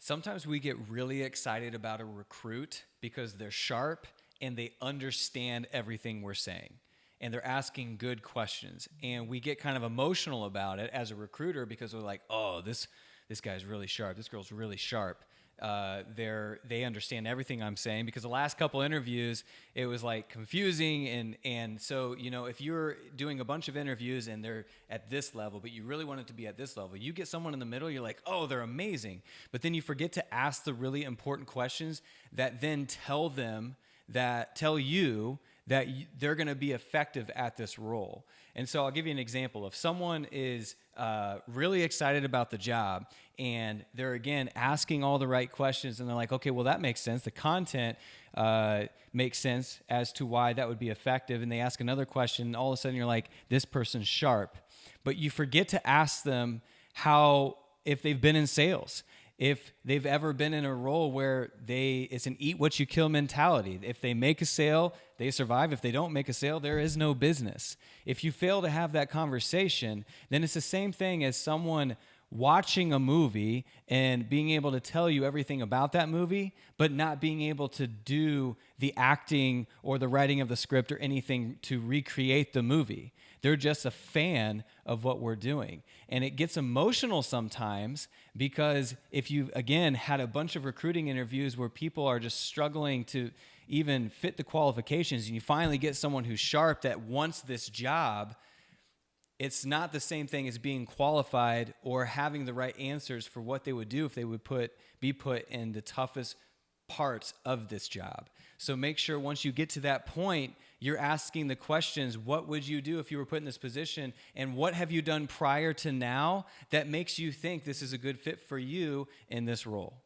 Sometimes we get really excited about a recruit because they're sharp and they understand everything we're saying and they're asking good questions. And we get kind of emotional about it as a recruiter because we're like, oh, this guy's really sharp. This girl's really sharp. They understand everything I'm saying, because the last couple interviews it was like confusing, and so if you're doing a bunch of interviews and they're at this level but you really want it to be at this level, you get someone in the middle, you're like, oh, they're amazing, but then you forget to ask the really important questions that then tell you that they're going to be effective at this role. And so I'll give you an example. If someone is really excited about the job and they're, again, asking all the right questions, and they're like, okay, well, that makes sense. The content makes sense as to why that would be effective. And they ask another question, and all of a sudden you're like, this person's sharp. But you forget to ask them if they've been in sales, if they've ever been in a role where it's an eat what you kill mentality. If they make a sale, they survive. If they don't make a sale, there is no business. If you fail to have that conversation, then it's the same thing as someone watching a movie and being able to tell you everything about that movie, but not being able to do the acting or the writing of the script or anything to recreate the movie. They're just a fan of what we're doing. And it gets emotional sometimes, because if you've, again, had a bunch of recruiting interviews where people are just struggling to even fit the qualifications, and you finally get someone who's sharp that wants this job, it's not the same thing as being qualified or having the right answers for what they would do if they would be put in the toughest parts of this job. So make sure once you get to that point, you're asking the questions, what would you do if you were put in this position? And what have you done prior to now that makes you think this is a good fit for you in this role?